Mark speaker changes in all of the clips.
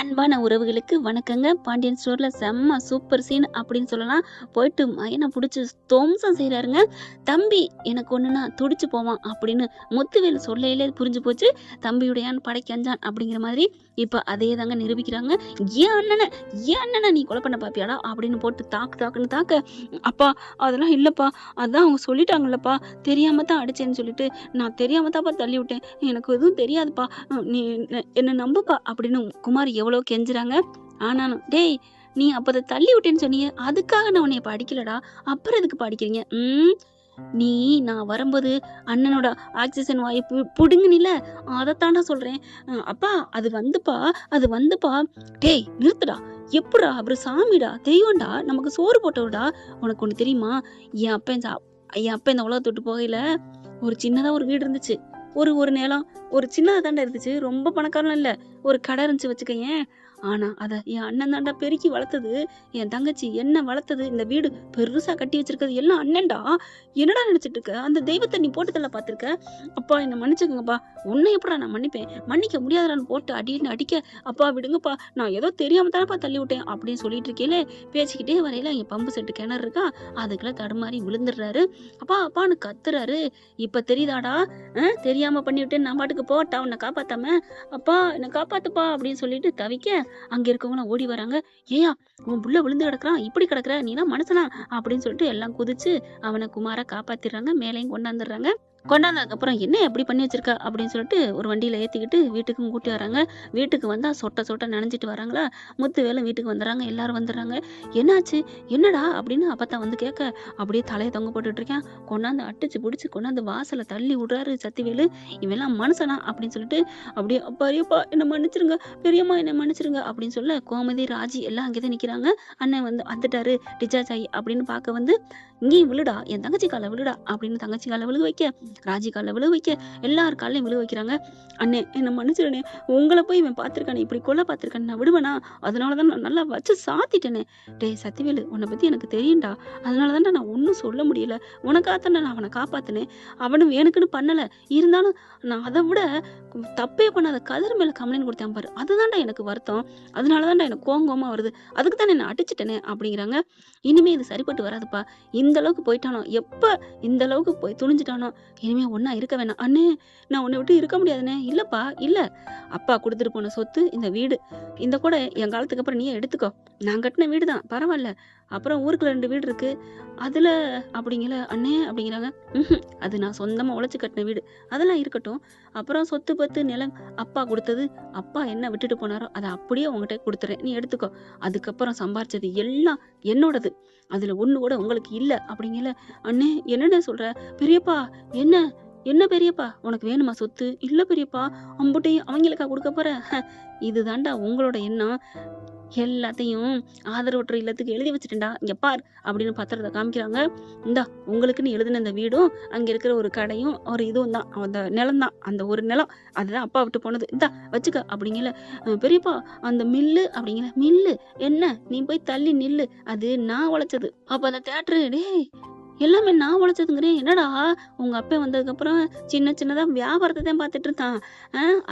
Speaker 1: அன்பான உறவுகளுக்கு வணக்கங்க. பாண்டியன் ஸ்டோர்ல செம்ம சூப்பர் சீன் அப்படின்னு சொல்லலாம். போயிட்டு மயன புடிச்சு துவம்சம் செய்றாருங்க. தம்பி எனக்கு ஒண்ணுன்னா துடிச்சு போவான் அப்படின்னு முத்துவேலு சொல்லையிலே புரிஞ்சு போச்சு. தம்பியுடையான் படைக்கு அஞ்சான் அப்படிங்கிற மாதிரி இப்ப அதே தாங்க நிரூபிக்கிறாங்க. ஏன் அண்ணன நீ கொலை பண்ண பாப்பியாடா அப்படின்னு போட்டு தாக்குன்னு தாக்க, அப்பா அதெல்லாம் இல்லப்பா, அதான் அவங்க சொல்லிட்டாங்கல்லப்பா, தெரியாம தான் அடிச்சேன்னு சொல்லிட்டு நான் தெரியாம தான்ப்பா தள்ளி விட்டேன், எனக்கு எதுவும் தெரியாதுப்பா, நீ என்ன நம்புப்பா அப்படின்னு குமார் எவ்வளோ கெஞ்சுறாங்க. ஆனாலும் டேய் நீ அப்ப அத தள்ளி விட்டேன்னு சொன்னியே, அதுக்காக நான் உன்னைய இப்ப அடிக்கலடா, அப்புறம் எதுக்குப்பா அடிக்கிறீங்க? நீ நான் வரும்போது அண்ணனோட ஆக்சிஜன் வாயு புடுங்குனில, அதத்தான்டா சொல்றேன். அப்பா அது வந்துப்பா. டேய் நிறுத்துடா, எப்புட்றா அவரு சாமிடா, தெய்வம்டா, நமக்கு சோறு போட்டவர்டா. உனக்கு ஒண்ணு தெரியுமா? என் அப்பன் என் அப்பன் இந்த உலகத்த விட்டு போகையில ஒரு சின்னதா ஒரு வீடு இருந்துச்சு. ஒரு நிலம். ஒரு சின்னதா தான்டா இருந்துச்சு. ரொம்ப பணக்காரன்லாம் இல்ல. ஒரு கடை இருந்துச்சு வச்சுக்கயேன். ஆனா அத என் அண்ணன் தான்டா பெருக்கி வளர்த்தது. என் தங்கச்சி என்ன வளர்த்தது. இந்த வீடு பெருசா கட்டி வச்சிருக்கிறது எல்லாம் அண்ணன்டா. என்னடா நினைச்சிட்டு இருக்க? அந்த தெய்வத்த நீ போட்டு தள்ள பார்த்திருக்க? அப்பா என்ன மன்னிச்சுக்கங்கப்பா. உன்னை எப்படிடா நான் மன்னிப்பேன்? மன்னிக்க முடியாதுடான்னு போட்டு அடின்னு அடிக்க, அப்பா விடுங்கப்பா, நான் ஏதோ தெரியாம தானப்பா தள்ளி விட்டேன் அப்படின்னு சொல்லிட்டு இருக்கையிலே, பேசிக்கிட்டே வரையில அங்க பம்பு செட்டு கிணறு இருக்கா, அதுக்குள்ள தடுமாறி விழுந்துடுறாரு. அப்பா அப்பான்னு கத்துறாரு. இப்ப தெரியுதாடா? தெரியாம பண்ணிவிட்டேன்னு நான் பாட்டுக்கு போட்டா உன்னை காப்பாத்தாம, அப்பா என்ன காப்பாத்துப்பா அப்படின்னு சொல்லிட்டு தவிக்க, அங்க இருக்கவங்களாம் ஓடி வராங்க. ஏயா உன் புள்ள விழுந்து கிடக்குறான், இப்படி கிடக்குற, நீலாம் மனுஷனா அப்படின்னு சொல்லிட்டு எல்லாம் குதிச்சு அவனை குமார காப்பாத்திடுறாங்க. மேலையும் கொண்டாந்துடுறாங்க. கொண்டாந்ததுக்கப்புறம் என்ன எப்படி பண்ணி வச்சிருக்க அப்படின்னு சொல்லிட்டு ஒரு வண்டியில ஏத்திக்கிட்டு வீட்டுக்கும் கூட்டி வராங்க. வீட்டுக்கு வந்தா சொட்ட நனைஞ்சிட்டு வராங்களா, முத்துவேலும் வீட்டுக்கு வந்துடுறாங்க. எல்லாரும் வந்துடுறாங்க. என்னாச்சு, என்னடா அப்படின்னு அப்பத்தா வந்து கேட்க, அப்படியே தலையை தொங்க போட்டுட்டு இருக்கேன். கொண்டாந்து அடிச்சு பிடிச்சி கொண்டாந்து வாசல்ல தள்ளி விடுறாரு சத்திவேலு. இவெல்லாம் மனுஷனா அப்படின்னு சொல்லிட்டு அப்படியே அப்பா ஐயோப்பா என்ன மன்னிச்சிருங்க, பெரியம்மா என்ன மன்னிச்சிருங்க அப்படின்னு சொல்ல, கோமதி ராஜி எல்லாம் அங்கேதான் நிக்கிறாங்க. அண்ணன் வந்து வந்துட்டாரு டிச்சார்ஜ் ஆகி அப்படின்னு பார்க்க வந்து, இங்கேயும் விழுடா, என் தங்கச்சி கால விழுடா அப்படின்னு தங்கச்சி கால விழுக வைக்க, ராஜி கால விழுக வைக்க, எல்லார் காலையும் விழுக வைக்கிறாங்க. அண்ணே என்ன மன்னிச்சிருனே, உங்களை போய் இவன் பார்த்திருக்கானே, இப்படி கொல்ல பார்த்திருக்கானே, நான் விடுவேனா? அதனாலதான் நான் நல்லா வச்சு சாத்திட்டேனே. டேய் சத்திவேலு, உன்னை பத்தி எனக்கு தெரியும்டா, அதனாலதான்டா நான் ஒன்னும் சொல்ல முடியல. உனக்காகத்தான் நான் அவனை காப்பாத்தினேன். அவனும் எனக்குன்னு பண்ணல. இருந்தாலும் நான் அதை விட தப்பே பண்ணாத கதிர் மேல கம்ப்ளைண்ட் கொடுத்தேன் பாரு, அதுதான்டா எனக்கு வருத்தம். அதனாலதான்டா எனக்கு கோவமா வருது. அதுக்கு தான் என்ன அடிச்சிட்டேனே அப்படிங்கிறாங்க. இனிமே இது சரிப்பட்டு வராதுப்பா. இந்த அளவுக்கு போயிட்டானோ, எப்ப இந்த அளவுக்கு போய் துணிஞ்சிட்டானோ, இனிமே ஒண்ணா இருக்க வேணாம். அண்ணே நான் உன்னை விட்டு இருக்க முடியாதுண்ணே. இல்லப்பா இல்ல, அப்பா கொடுத்துட்டு போன சொத்து இந்த வீடு, இந்த கூட என் காலத்துக்கு அப்புறம் நீயே எடுத்துக்கோ. நான் கட்டின வீடு தான் பரவாயில்ல. அப்புறம் ஊருக்குள்ள 2 வீடு இருக்கு, அதுல அப்படிங்கல அண்ணே அப்படிங்கிறாங்க. அது நான் சொந்தமா உழைச்சு கட்டின வீடு, அதெல்லாம் இருக்கட்டும். அப்புறம் சொத்து பத்து நிலம் அப்பா கொடுத்தது, அப்பா என்ன விட்டுட்டு போனாரோ அதை அப்படியே உங்ககிட்ட கொடுத்துறேன், நீ எடுத்துக்கோ. அதுக்கப்புறம் சம்பாரிச்சது எல்லாம் என்னோடது, அதுல ஒண்ணு கூட உங்களுக்கு இல்ல அப்படிங்கல. அண்ணே என்னண்ணே சொல்ற? பெரியப்பா என்ன என்ன பெரியப்பா உனக்கு வேணுமா சொத்து? இல்ல பெரியப்பா, அம்புட்டையும் அவங்களுக்கா கொடுக்க போற? இதுதான்டா உங்களோட எண்ணம். எல்லாத்தையும் ஆதரவற்ற இல்லத்துக்கு எழுதி வச்சுட்டேன்டா, இங்க பார் அப்படின்னு பத்திரத்தை காமிக்கிறாங்க. இந்தா உங்களுக்குன்னு எழுதின இந்த வீடும், அங்க இருக்கிற ஒரு கடையும் ஒரு இதுவும் தான், அந்த நிலம் தான், அந்த ஒரு நிலம் அதுதான் அப்பா விட்டு போனது, இந்தா வச்சுக்க அப்படிங்கல. பெரியப்பா அந்த மில்லு அப்படிங்கல. மில்லு என்ன, நீ போய் தள்ளி நில்லு, அது நான் உழைச்சது. அப்ப அந்த தேட்டரு, டேய் எல்லாமே நான் உழைச்சதுங்கிறேன், என்னடா உங்க அப்பன் வந்ததுக்கு அப்புறம் சின்னதா வியாபாரத்தை தான் பார்த்துட்டு இருந்தான்.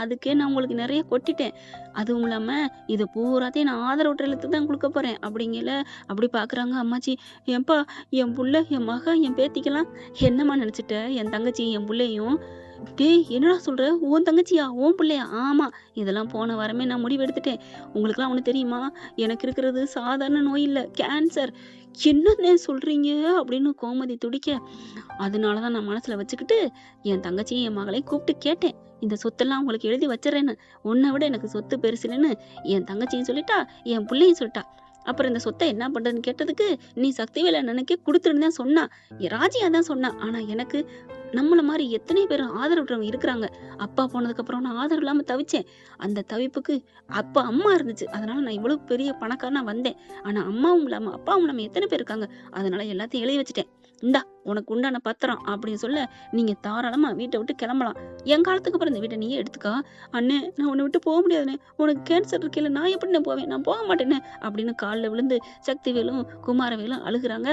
Speaker 1: அதுக்கே நான் உங்களுக்கு நிறைய கொட்டிட்டேன். அதுவும் இல்லாம இது பூராத்தையும் நான் ஆதரவற்ற இல்லத்துக்கு தான் கொடுக்க போறேன் அப்படிங்கல. அப்படி பாக்குறாங்க அம்மாச்சி. ஏன்பா என் புள்ள, என் மக, என் பேத்திக்கெல்லாம் என்னம்மா நினைச்சிட்ட? என் தங்கச்சி என் புள்ளையும். டேய் என்னடா சொல்ற? உன் தங்கச்சியா, உன் பிள்ளையா? ஆமா, இதெல்லாம் போன வாரமே நான் முடிவு எடுத்துட்டேன். உங்களுக்குலாம் ஒண்ணு தெரியுமா? எனக்கு இருக்கிறது சாதாரண நோய் இல்ல, கேன்சர். என்னண்ணே சொல்றீங்க அப்படின்னு கோமதி துடிக்க, அதனாலதான் நான் மனசுல வச்சுக்கிட்டு என் தங்கச்சியும் என் மகளையும் கூப்பிட்டு கேட்டேன், இந்த சொத்தெல்லாம் உங்களுக்கு எழுதி வச்சிடறேன்னு. உன்னை விட எனக்கு சொத்து பெருசுலன்னு என் தங்கச்சியும் சொல்லிட்டா, என் பிள்ளையும் சொல்லிட்டா. அப்புறம் இந்த சொத்தை என்ன பண்றதுன்னு கேட்டதுக்கு, நீ சக்திவேல நினைக்க கொடுத்துருன்னு தான் சொன்னா, ராஜியா தான் சொன்னா. ஆனா எனக்கு நம்மள மாதிரி எத்தனை பேர் ஆதரவுறவங்க இருக்கிறாங்க. அப்பா போனதுக்கு அப்புறம் நான் ஆதரவு இல்லாம தவிச்சேன். அந்த தவிப்புக்கு அப்பா அம்மா இருந்துச்சு, அதனால நான் இவ்வளவு பெரிய பணக்காரனா வந்தேன். ஆனா அம்மாவும் இல்லாம அப்பாவும் இல்லாம எத்தனை பேர் இருக்காங்க, அதனால எல்லாத்தையும் எழுதி வச்சுட்டேன். இந்தா உனக்கு உண்டான பத்திரம் அப்படின்னு சொல்ல, நீங்க தாராளமா வீட்டை விட்டு கிளம்பலாம். என் காலத்துக்கு அப்புறம் இந்த வீட்டை நீயே எடுத்துக்கா. அண்ணே நான் உன்னை விட்டு போக முடியாதுண்ணே, உனக்கு கேன்சர் இருக்கையில நான் எப்படி போவேன், நான் போக மாட்டேனே அப்படின்னு காலில் விழுந்து சக்திவேலும் குமாரவேலும் அழுகுறாங்க.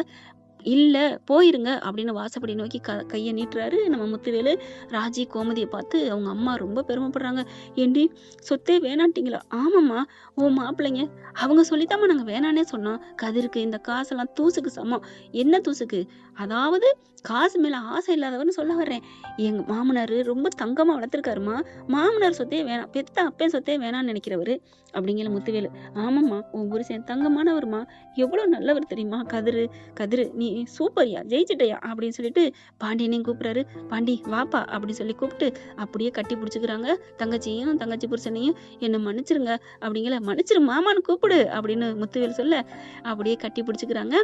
Speaker 1: இல்ல போயிருங்க அப்படின்னு வாசப்படி நோக்கி கையை நீட்டுறாரு நம்ம முத்துவேலு. ராஜி கோமதியை பார்த்து அவங்க அம்மா ரொம்ப பெருமைப்படுறாங்க. ஏண்டி சொத்தே வேணான்ட்டீங்களா? ஆமாம்மா, ஓ மாப்பிள்ளைங்க அவங்க சொல்லித்தாம்மா நாங்க வேணானே சொன்னோம். கதிருக்கு இந்த காசெல்லாம் தூசுக்கு சமம். என்ன தூசுக்கு? அதாவது காசு மேல ஆசை இல்லாதவர்னு சொல்ல வர்றேன். எங்க மாமனார் ரொம்ப தங்கமா வளர்த்துருக்காருமா. மாமனார் சொத்தே வேணாம், பெத்த அப்பன் சொத்தே வேணான்னு நினைக்கிறவரு அப்படிங்கிற முத்துவேலு. ஆமாம்மா, உன் புருஷன் தங்கமானவருமா, எவ்வளவு நல்லவர் தெரியுமா? கதிரு நீ சூப்பர்யா, ஜெயிச்சிட்டயா அப்படின்னு சொல்லிட்டு பாண்டியனையும் கூப்பிடுறாரு. பாண்டி வாப்பா அப்படின்னு சொல்லி கூப்பிட்டு அப்படியே கட்டி பிடிச்சிக்கிறாங்க. தங்கச்சியும் தங்கச்சி புருஷனையும். என்னை மன்னிச்சிருங்க அப்படிங்கிற. மன்னிச்சிரு மாமான்னு கூப்பிடு அப்படின்னு முத்துவேலு சொல்ல அப்படியே கட்டி பிடிச்சிக்கிறாங்க.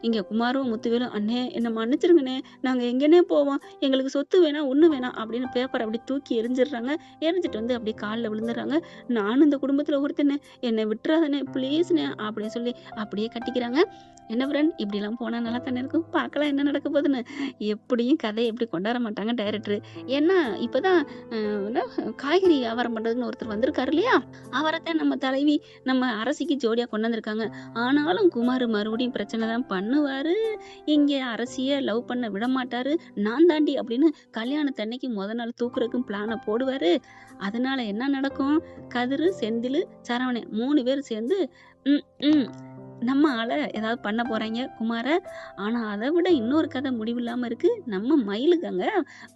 Speaker 1: இங்க குமாரும் முத்துவேலும், அண்ணே என்னை மன்னிச்சிருங்கண்ணே, நாங்க எங்கன்னே போவோம், எங்களுக்கு சொத்து வேணாம் ஒண்ணு வேணாம் அப்படின்னு பேப்பர் அப்படி தூக்கி எரிஞ்சிடுறாங்க. எரிஞ்சிட்டு வந்து அப்படியே காலில் விழுந்துடுறாங்க. நானும் இந்த குடும்பத்துல ஒருத்தனே, என்னை விட்டுறாதனே ப்ளீஸ்ண்ணே அப்படின்னு சொல்லி அப்படியே கட்டிக்கிறாங்க. என்ன ஃப்ரெண்ட், இப்படிலாம் போனா நல்லா தானே இருக்கும். பார்க்கலாம் என்ன நடக்க போகுதுன்னு. எப்படியும் கதையை எப்படி கொண்டாட மாட்டாங்க டைரக்டர். ஏன்னா இப்பதான் காய்கறி வியாபாரம் பண்றதுன்னு ஒருத்தர் வந்திருக்காரு இல்லையா, அவரைத்தான் நம்ம தலைவி நம்ம அரசிக்கு ஜோடியா கொண்டு வந்திருக்காங்க. ஆனாலும் குமார் மறுபடியும் பிரச்சனை தான் பண்ணுவாரு. இங்க அரசிய லவ் பண்ண விட மாட்டாரு. நான் தாண்டி அப்படின்னு கல்யாணத்தன்னைக்கு நாள் தூக்குறதுக்கும் பிளானை போடுவாரு. அதனால என்ன நடக்கும்? கதிரு, செந்தில், சரவணன் 3 பேர் சேர்ந்து நம்ம ஆளை ஏதாவது பண்ண போறாங்க குமார. ஆனா அதை விட இன்னொரு கதை முடிவில்லாம இருக்கு. நம்ம மயிலுக்காங்க,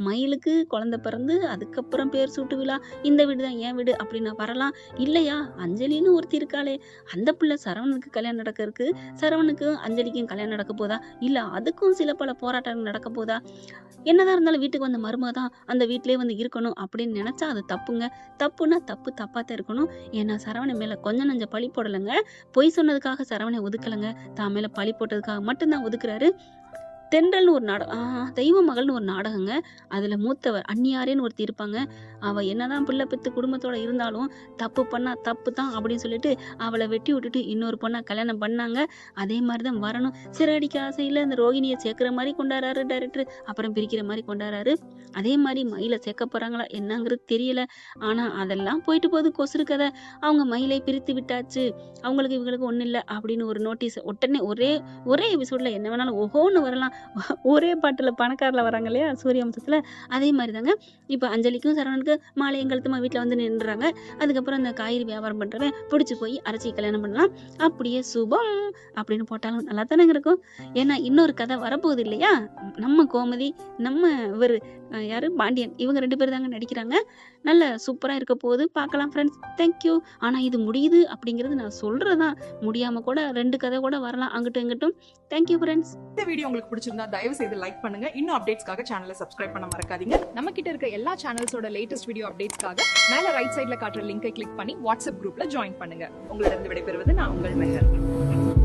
Speaker 1: மயிலுக்கு குழந்தை பிறந்து அதுக்கப்புறம் பேர் சூட்டு விழா. இந்த வீடு தான் என் வீடு அப்படின்னு வரலாம். இல்லையா, அஞ்சலின்னு ஒருத்தி இருக்காளே, அந்த பிள்ளை சரவணனுக்கு கல்யாணம் நடக்க இருக்கு. சரவணுக்கும் அஞ்சலிக்கும் கல்யாணம் நடக்க போதா, இல்ல அதுக்கும் சில பல போராட்டங்கள் நடக்க போதா? என்னதான் இருந்தாலும் வீட்டுக்கு வந்த மருமக தான் அந்த வீட்டிலேயே வந்து இருக்கணும் அப்படின்னு நினைச்சா அது தப்புங்க. தப்புன்னா தப்பாத்தான் இருக்கணும். ஏன்னா சரவணன் மேல கொஞ்சம் நஞ்ச பழி போடலைங்க. பொய் சொன்னதுக்காக சரவணை ஒதுக்கலைங்க. தான் மேல பழி போட்டதுக்காக மட்டும்தான் ஒதுக்குறாரு. தென்றல்னு ஒரு நாடகம், தெய்வ மகள்னு ஒரு நாடகங்க. அதுல மூத்தவர் அந்நியாரேன்னு ஒருத்தி இருப்பாங்க. அவ என்னதான் பிள்ளை பெத்து குடும்பத்தோட இருந்தாலும் தப்பு பண்ணா தப்பு தான் அப்படின்னு சொல்லிட்டு அவளை வெட்டி விட்டுட்டு இன்னொரு பொண்ணா கல்யாணம் பண்ணாங்க. அதே மாதிரிதான் வரணும். சிறகடிக்க ஆசையில அந்த ரோகிணியை சேர்க்கிற மாதிரி கொண்டாடுறாரு டைரக்டர், அப்புறம் பிரிக்கிற மாதிரி கொண்டாடுறாரு. அதே மாதிரி மயில சேர்க்க போறாங்களா என்னங்கிறது தெரியல. ஆனா அதெல்லாம் போயிட்டு போகுது கொசுறு கதை. அவங்க மயிலை பிரித்து விட்டாச்சு, அவங்களுக்கு இவங்களுக்கு ஒண்ணு இல்லை அப்படின்னு ஒரு நோட்டீஸ். உடனே ஒரே எபிசோட்ல என்ன வேணாலும் ஓஹோன்னு வரலாம். ஒரே பாட்டுல பணக்காரில் வராங்க இல்லையா சூரியவம்சத்துல, அதே மாதிரி தாங்க. இப்போ அஞ்சலிக்கும் சரவணனுக்கு மாலை எங்கழுத்துமா வீட்டில் வந்து நின்றுறாங்க. அதுக்கப்புறம் அந்த காய்கறி வியாபாரம் பண்றவன் பிடிச்சி போய் அரைச்சி கல்யாணம் பண்ணலாம். அப்படியே சுபம் அப்படின்னு போட்டாலும் நல்லா தானே இருக்கும். ஏன்னா இன்னொரு கதை வரப்போகுது இல்லையா, நம்ம கோமதி, நம்ம இவர் யாரு பாண்டியன், இவங்க 2 பேர் தாங்க நடிக்கிறாங்க. நல்ல சூப்பரா இருக்க போகுது, பார்க்கலாம் ஃப்ரெண்ட்ஸ். தேங்க்யூ. ஆனா இது முடியுது அப்படிங்கிறது நான் சொல்றதான், முடியாம கூட 2 கதை கூட வரலாம் அங்கிட்டும் இங்கிட்டும். Thank you friends.
Speaker 2: இந்த வீடியோ உங்களுக்கு பிடிச்சிருந்தா தயவு செய்து லைக் பண்ணுங்க. இன்னும் அப்டேட்ஸ்க்காக சேனலை சப்ஸ்கிரைப் பண்ண மறக்காதீங்க. நம்ம கிட்ட இருக்க எல்லா சேனல்ஸோட லேட்டஸ்ட் வீடியோ அப்டேட்ஸ்க்காக மேல ரைட் சைடுல காட்டுற லிங்கை கிளிக் பண்ணி வாட்ஸ்அப் குரூப்ல ஜாயின் பண்ணுங்க. உங்களிடம் விடைபெறுவது நான் உங்கள் மெஹர்.